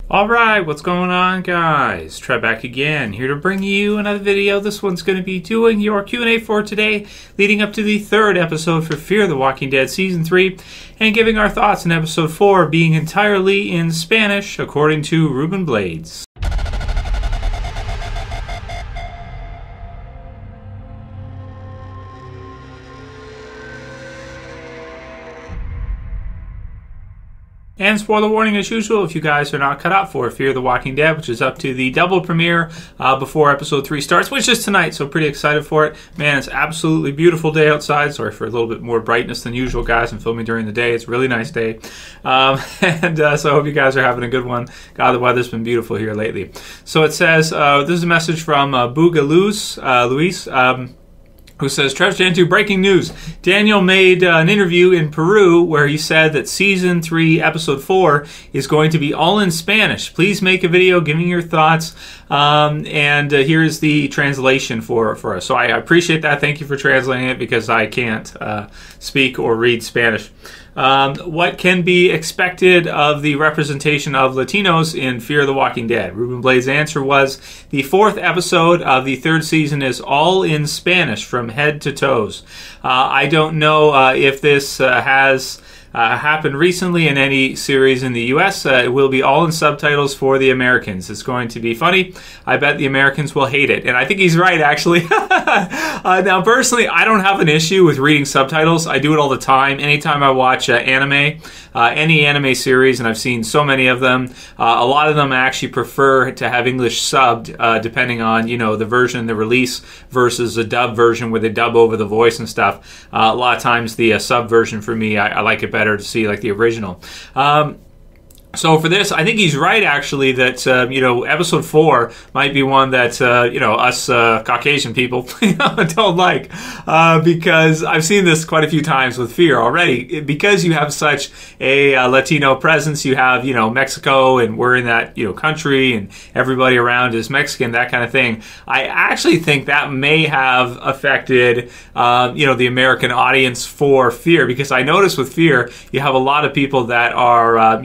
Alright, what's going on, guys? Trev back again, here to bring you another video. This one's going to be doing your Q&A for today, leading up to the third episode for Fear the Walking Dead Season 3, and giving our thoughts on Episode 4 being entirely in Spanish, according to Ruben Blades. And spoiler warning as usual, if you guys are not cut out for Fear the Walking Dead, which is up to the double premiere before episode 3 starts, which is tonight, so pretty excited for it. Man, it's absolutely beautiful day outside. Sorry for a little bit more brightness than usual, guys. I'm filming during the day. It's a really nice day. So I hope you guys are having a good one. God, the weather's been beautiful here lately. So it says, this is a message from Luis, who says, Trevschanrules, breaking news. Daniel made an interview in Peru where he said that Season 3, Episode 4 is going to be all in Spanish. Please make a video giving your thoughts. Here's the translation for us. So I appreciate that. Thank you for translating it because I can't speak or read Spanish. What can be expected of the representation of Latinos in Fear the Walking Dead? Ruben Blades' answer was, the fourth episode of the third season is all in Spanish from head to toes. I don't know if this has happened recently in any series in the U.S. It will be all in subtitles for the Americans. It's going to be funny. I bet the Americans will hate it. And I think he's right, actually. Now, personally, I don't have an issue with reading subtitles. I do it all the time. Anytime I watch anime, any anime series, and I've seen so many of them, a lot of them I actually prefer to have English subbed, depending on, the version, the release, versus the dub version where they dub over the voice and stuff. A lot of times the sub version for me, I like it better to see like the original. So for this, I think he's right, actually, that, Episode 4 might be one that, us Caucasian people don't like. Because I've seen this quite a few times with Fear already. Because you have such a Latino presence, you have, Mexico, and we're in that, country, and everybody around is Mexican, that kind of thing. I actually think that may have affected, the American audience for Fear. Because I notice with Fear, you have a lot of people that are,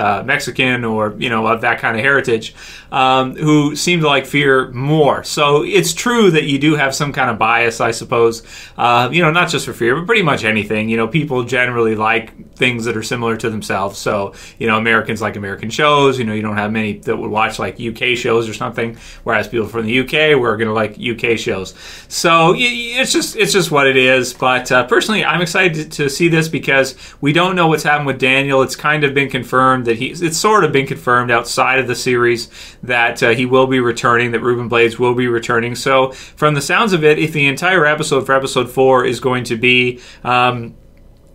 Mexican or, of that kind of heritage, who seem to like Fear more. So it's true that you do have some kind of bias, I suppose, not just for Fear, but pretty much anything. People generally like things that are similar to themselves. So, Americans like American shows. You don't have many that would watch like UK shows or something, whereas people from the UK were going to like UK shows. So it's just what it is. But personally, I'm excited to see this because we don't know what's happened with Daniel. It's kind of been confirmed that it's sort of been confirmed outside of the series that he will be returning, that Ruben Blades will be returning. So from the sounds of it, if the entire episode for Episode 4 is going to be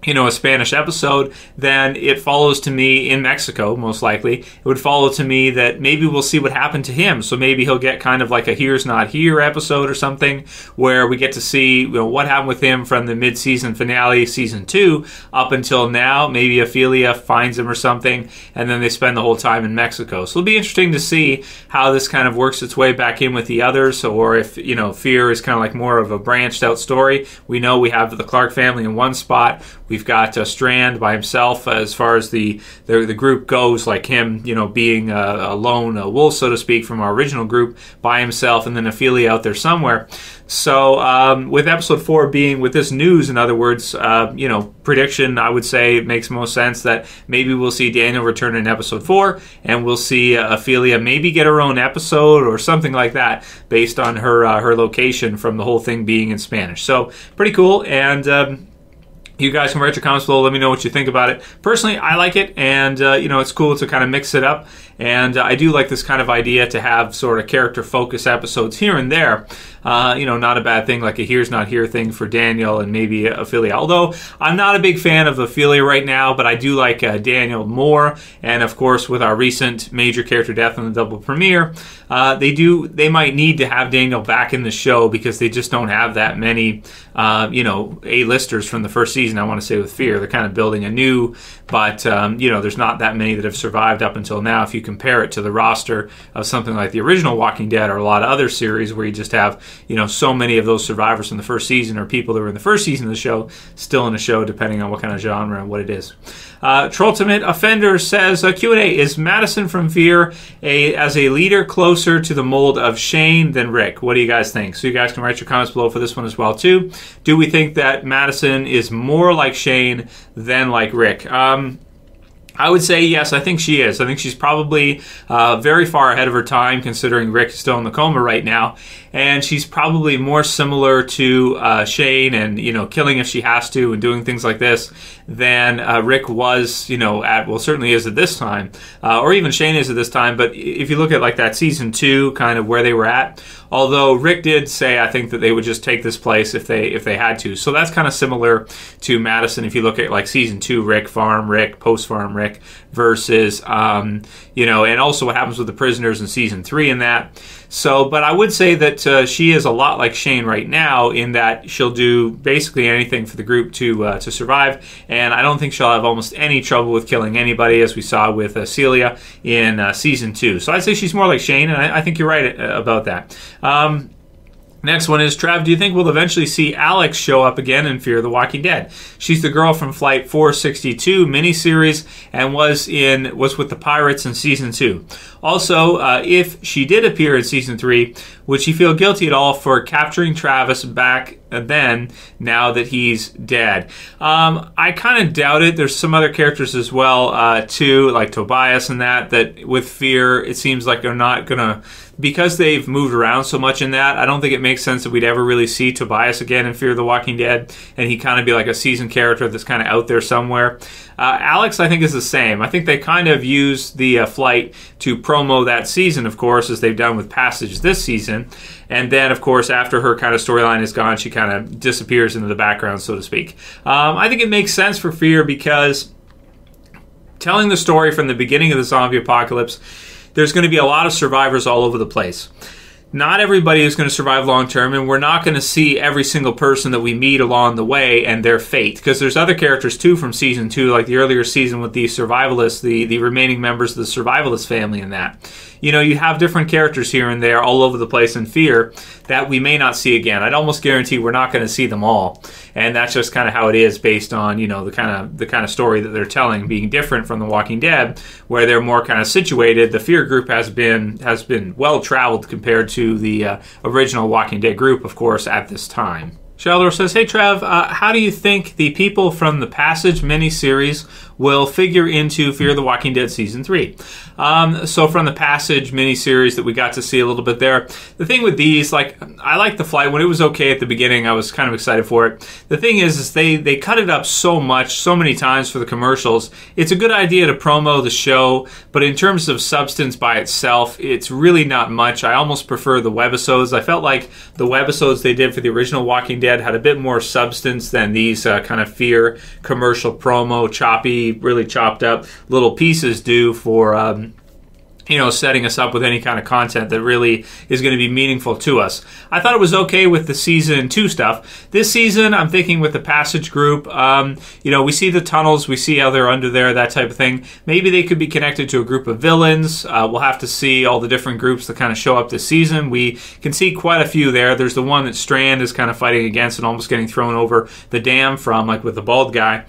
a Spanish episode, then it follows to me in Mexico, most likely. It would follow to me that maybe we'll see what happened to him. So maybe he'll get kind of like a Here's Not Here episode or something, where we get to see what happened with him from the mid-season finale, Season 2, up until now. Maybe Ofelia finds him or something, and then they spend the whole time in Mexico. So it'll be interesting to see how this kind of works its way back in with the others, or if, Fear is kind of like more of a branched out story. We know we have the Clark family in one spot. We've got Strand by himself as far as the group goes, like him, being a lone wolf, so to speak, from our original group by himself, and then Ofelia out there somewhere. So with Episode 4 being, with this news, in other words, prediction, I would say it makes most sense that maybe we'll see Daniel return in Episode 4, and we'll see Ofelia maybe get her own episode or something like that based on her location from the whole thing being in Spanish. So pretty cool, and you guys can write your comments below. Let me know what you think about it. Personally, I like it, and it's cool to kind of mix it up. And I do like this kind of idea to have sort of character-focused episodes here and there. Not a bad thing, like a Here's Not Here thing for Daniel and maybe Ofelia. Although I'm not a big fan of Ofelia right now, but I do like Daniel more. And of course, with our recent major character death on the double premiere, they might need to have Daniel back in the show because they just don't have that many, A-listers from the first season. season, I want to say, with Fear. They're kind of building anew, but, you know, there's not that many that have survived up until now. If you compare it to the roster of something like the original Walking Dead or a lot of other series where you just have, you know, so many of those survivors from the first season or people that were in the first season of the show still in the show, depending on what kind of genre and what it is. Trolltimate Offender says, Q&A, is Madison from Fear as a leader closer to the mold of Shane than Rick? What do you guys think? So you guys can write your comments below for this one as well, too. Do we think that Madison is more like Shane than like Rick? I would say yes, I think she is. I think she's probably very far ahead of her time, considering Rick is still in the coma right now. And she's probably more similar to Shane and, you know, killing if she has to and doing things like this than Rick was, you know, certainly is at this time. Or even Shane is at this time. But if you look at like that season 2, kind of where they were at, although Rick did say, I think, that they would just take this place if they had to. So that's kind of similar to Madison. If you look at like season 2, Rick, farm Rick, post-farm Rick, versus, you know, and also what happens with the prisoners in season 3 in that. So, but I would say that she is a lot like Shane right now in that she'll do basically anything for the group to survive, and I don't think she'll have almost any trouble with killing anybody, as we saw with Celia in season 2. So I'd say she's more like Shane, and I think you're right about that. Next one is, Trev, do you think we'll eventually see Alex show up again in Fear the Walking Dead? She's the girl from Flight 462 miniseries and was with the Pirates in Season 2. Also, if she did appear in Season 3, would she feel guilty at all for capturing Travis back then, now that he's dead? I kind of doubt it. There's some other characters as well, too, like Tobias and that with Fear, it seems like they're not going to... Because they've moved around so much in that, I don't think it makes sense that we'd ever really see Tobias again in Fear the Walking Dead, and he kind of be like a seasoned character that's kind of out there somewhere. Alex, I think, is the same. I think they kind of used the flight to promo that season, of course, as they've done with Passage this season. And then, of course, after her kind of storyline is gone, she kind of disappears into the background, so to speak. I think it makes sense for Fear because telling the story from the beginning of the zombie apocalypse, there's going to be a lot of survivors all over the place. Not everybody is going to survive long term, and we're not going to see every single person that we meet along the way and their fate, because there's other characters too from season 2, like the earlier season with the survivalists, the remaining members of the survivalist family in that. You know, you have different characters here and there all over the place in Fear that we may not see again. I'd almost guarantee we're not going to see them all, and that's just kind of how it is based on, you know, the kind of story that they're telling being different from The Walking Dead, where they're more kind of situated. The Fear group has been well traveled compared to the original Walking Dead group, of course, at this time. Sheldor says, hey Trev, how do you think the people from the Passage miniseries will figure into Fear the Walking Dead Season 3? So from the Passage miniseries that we got to see a little bit there, the thing with these, like, I like the flight. When it was okay at the beginning, I was kind of excited for it. The thing is they cut it up so much, so many times for the commercials. It's a good idea to promo the show, but in terms of substance by itself, it's really not much. I almost prefer the webisodes. I felt like the webisodes they did for the original Walking Dead had a bit more substance than these kind of Fear commercial promo, choppy, really chopped up little pieces do for you know, setting us up with any kind of content that really is going to be meaningful to us. I thought it was okay with the season 2 stuff. This season, I'm thinking with the Passage group, you know, we see the tunnels, we see how they're under there, that type of thing. Maybe they could be connected to a group of villains. We'll have to see all the different groups that kind of show up this season. We can see quite a few there. There's the one that Strand is kind of fighting against and almost getting thrown over the dam from, like with the bald guy.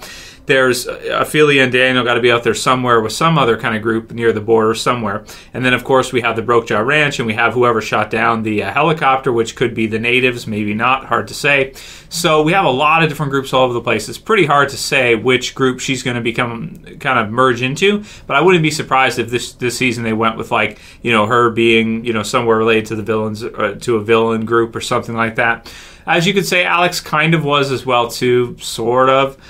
There's Ofelia and Daniel got to be out there somewhere with some other kind of group near the border somewhere. And then, of course, we have the Brokejaw Ranch, and we have whoever shot down the helicopter, which could be the natives, maybe not, hard to say. So we have a lot of different groups all over the place. It's pretty hard to say which group she's going to become, kind of merge into, but I wouldn't be surprised if this season they went with, like, you know, her being, you know, somewhere related to the villains, to a villain group or something like that. As you could say, Alex kind of was as well, too, sort of.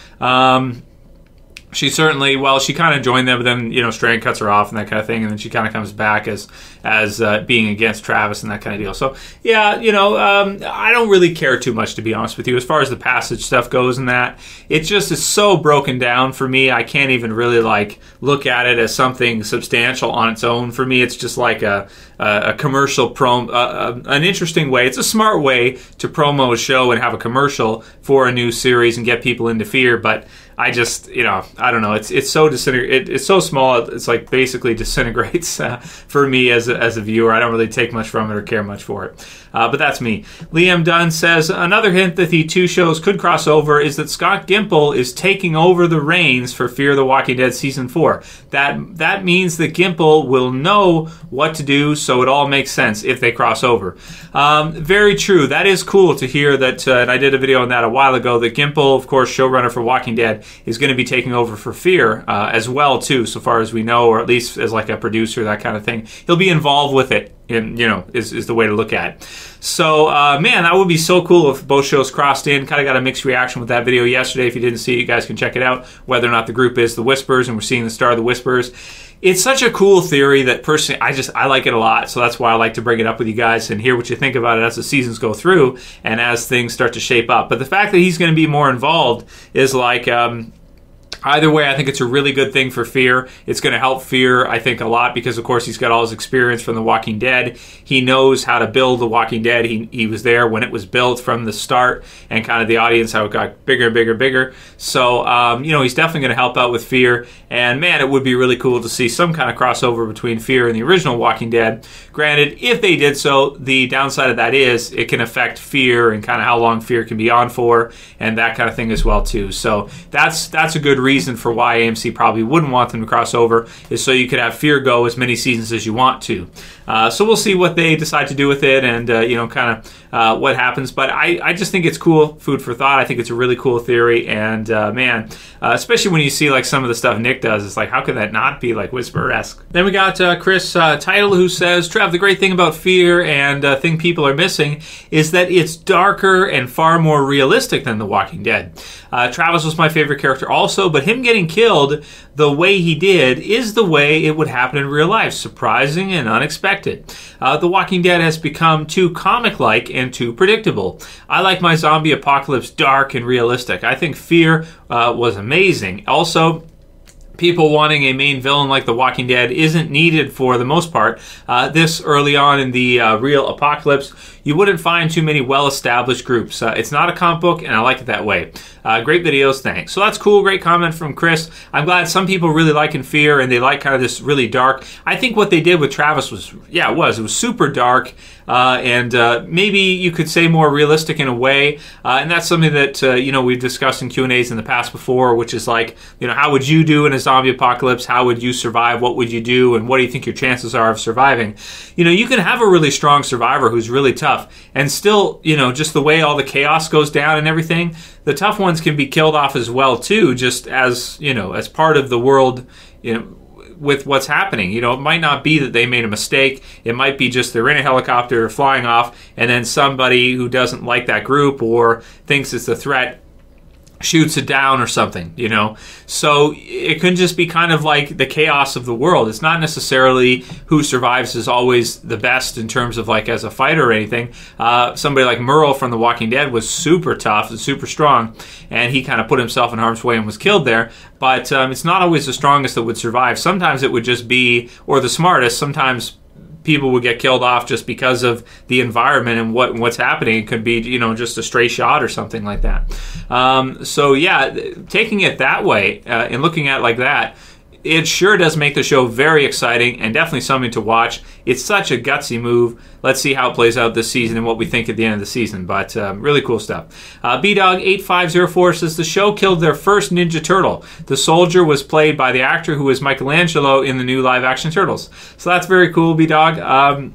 she certainly, well, she kind of joined them, but then, you know, Strand cuts her off and that kind of thing, and then she kind of comes back as being against Travis and that kind of deal. So, yeah, you know, I don't really care too much, to be honest with you, as far as the passage stuff goes and that. It just is so broken down for me, I can't even really, like, look at it as something substantial on its own. For me, it's just like a commercial an interesting way. It's a smart way to promo a show and have a commercial for a new series and get people into Fear, but I just, you know, I don't know. It's so it's so small. It's like basically disintegrates for me as a viewer. I don't really take much from it or care much for it. But that's me. Liam Dunn says, another hint that the two shows could cross over is that Scott Gimple is taking over the reins for Fear the Walking Dead Season 4. That means that Gimple will know what to do, so it all makes sense if they cross over. Very true. That is cool to hear that, and I did a video on that a while ago, that Gimple, of course, showrunner for Walking Dead, is going to be taking over for Fear as well, too, so far as we know, or at least as like a producer, that kind of thing. He'll be involved with it, and, you know, is the way to look at it. So, man, that would be so cool if both shows crossed in. Kind of got a mixed reaction with that video yesterday. If you didn't see it, you guys can check it out, whether or not the group is the Whispers, and we're seeing the star of the Whispers. It's such a cool theory that personally, I like it a lot, so that's why I like to bring it up with you guys and hear what you think about it as the seasons go through and as things start to shape up. But the fact that he's going to be more involved is like... either way, I think it's a really good thing for Fear. It's going to help Fear, I think, a lot because, of course, he's got all his experience from The Walking Dead. He knows how to build The Walking Dead. He was there when it was built from the start and kind of the audience, how it got bigger and bigger and bigger. So, you know, he's definitely going to help out with Fear. And, man, it would be really cool to see some kind of crossover between Fear and the original Walking Dead. Granted, if they did so, the downside of that is it can affect Fear and kind of how long Fear can be on for and that kind of thing as well, too. So that's a good reason for why AMC probably wouldn't want them to cross over, is so you could have Fear go as many seasons as you want to. So we'll see what they decide to do with it and, you know, kind of what happens. But I just think it's cool, food for thought. I think it's a really cool theory. And, man, especially when you see, like, some of the stuff Nick does, it's like, how could that not be, like, Whisper-esque? Then we got Chris Title, who says, Trev, the great thing about Fear and thing people are missing is that it's darker and far more realistic than The Walking Dead. Travis was my favorite character also, but him getting killed the way he did is the way it would happen in real life. Surprising and unexpected. The Walking Dead has become too comic-like and too predictable. I like my zombie apocalypse dark and realistic. I think Fear was amazing. Also, people wanting a main villain like The Walking Dead isn't needed for the most part. This early on in the real apocalypse, you wouldn't find too many well-established groups. It's not a comic book, and I like it that way. Great videos, thanks. So that's cool, great comment from Chris. I'm glad some people really like In Fear, and they like kind of this really dark. I think what they did with Travis was, yeah, it was super dark, and maybe you could say more realistic in a way, and that's something that, you know, we've discussed in Q&As in the past before, which is like, you know, how would you do in a zombie apocalypse? How would you survive? What would you do? And what do you think your chances are of surviving? You know, you can have a really strong survivor who's really tough, and still, you know, just the way all the chaos goes down and everything, the tough ones can be killed off as well too, just as, you know, as part of the world, you know, with what's happening. You know, it might not be that they made a mistake. It might be just they're in a helicopter flying off, and then somebody who doesn't like that group or thinks it's a threat shoots it down or something, you know. So it can just be kind of like the chaos of the world. It's not necessarily who survives is always the best in terms of like as a fighter or anything. Somebody like Merle from The Walking Dead was super tough and super strong, and he kind of put himself in harm's way and was killed there. But it's not always the strongest that would survive. Sometimes it would just be, or the smartest, sometimes people would get killed off just because of the environment and what's happening. It could be, you know, just a stray shot or something like that. So yeah, taking it that way and looking at it like that, it sure does make the show very exciting and definitely something to watch. It's such a gutsy move. Let's see how it plays out this season and what we think at the end of the season. But really cool stuff. BDog8504 says the show killed their first Ninja Turtle. The soldier was played by the actor who was Michelangelo in the new live-action Turtles. So that's very cool, BDog.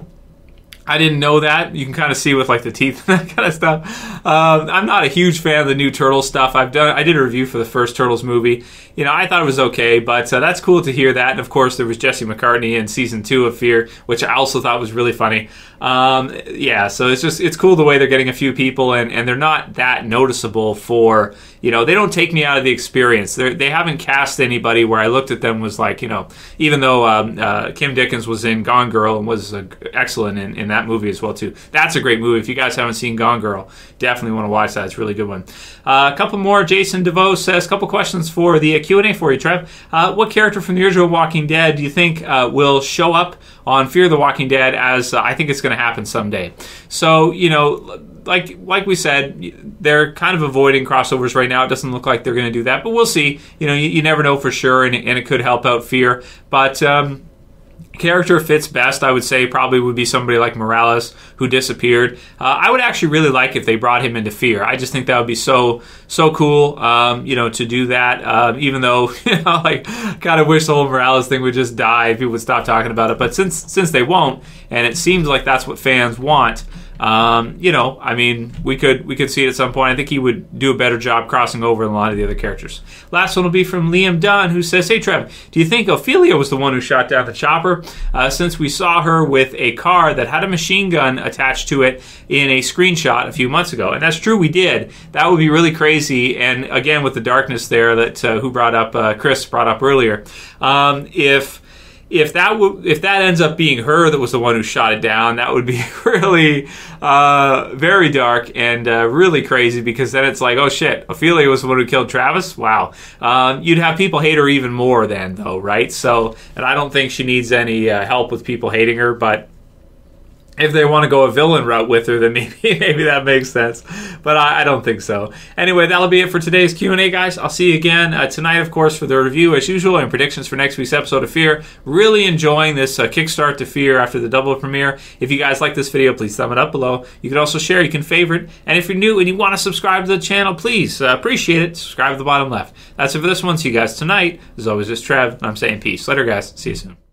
I didn't know that. You can kind of see with like the teeth and that kind of stuff. I'm not a huge fan of the new Turtles stuff. I did a review for the first Turtles movie. You know, I thought it was okay, but that's cool to hear that. And of course, there was Jesse McCartney in season 2 of Fear, which I also thought was really funny. Yeah, so it's cool the way they're getting a few people, and they're not that noticeable for, you know, they don't take me out of the experience. They haven't cast anybody where I looked at them was like, you know, even though Kim Dickens was in Gone Girl and was excellent in that movie as well too. That's a great movie. If you guys haven't seen Gone Girl, definitely want to watch that. It's a really good one. A couple more. Jason DeVoe says, a couple questions for the Q&A for you, Trev. What character from the original Walking Dead do you think will show up on Fear the Walking Dead, as I think it's going to happen someday? So, you know, like we said, they're kind of avoiding crossovers right now. It doesn't look like they're going to do that, but we'll see. You know, you never know for sure, and it could help out Fear. But character fits best, I would say, probably would be somebody like Morales, who disappeared. I would actually really like if they brought him into Fear. I just think that would be so cool, you know, to do that. Even though, you know, like, kind of wish the whole Morales thing would just die and people would stop talking about it. But since they won't, and it seems like that's what fans want, you know, I mean, we could see it at some point. I think he would do a better job crossing over than a lot of the other characters. Last one will be from Liam Dunn, who says, "Hey Trev, do you think Ofelia was the one who shot down the chopper? Since we saw her with a car that had a machine gun attached to it in a screenshot a few months ago." And that's true, we did. That would be really crazy. And again, with the darkness there that Chris brought up earlier, if that ends up being her that was the one who shot it down, that would be really very dark and really crazy, because then it's like, oh shit, Ofelia was the one who killed Travis? Wow. You'd have people hate her even more then, though, right? So, and I don't think she needs any help with people hating her, but if they want to go a villain route with her, then maybe that makes sense. But I don't think so. Anyway, that'll be it for today's Q&A, guys. I'll see you again tonight, of course, for the review, as usual, and predictions for next week's episode of Fear. Really enjoying this kickstart to Fear after the double premiere. If you guys like this video, please thumb it up below. You can also share. You can favorite. And if you're new and you want to subscribe to the channel, please, appreciate it. Subscribe to the bottom left. That's it for this one. See you guys tonight. As always, it's Trev, and I'm saying peace. Later, guys. See you soon.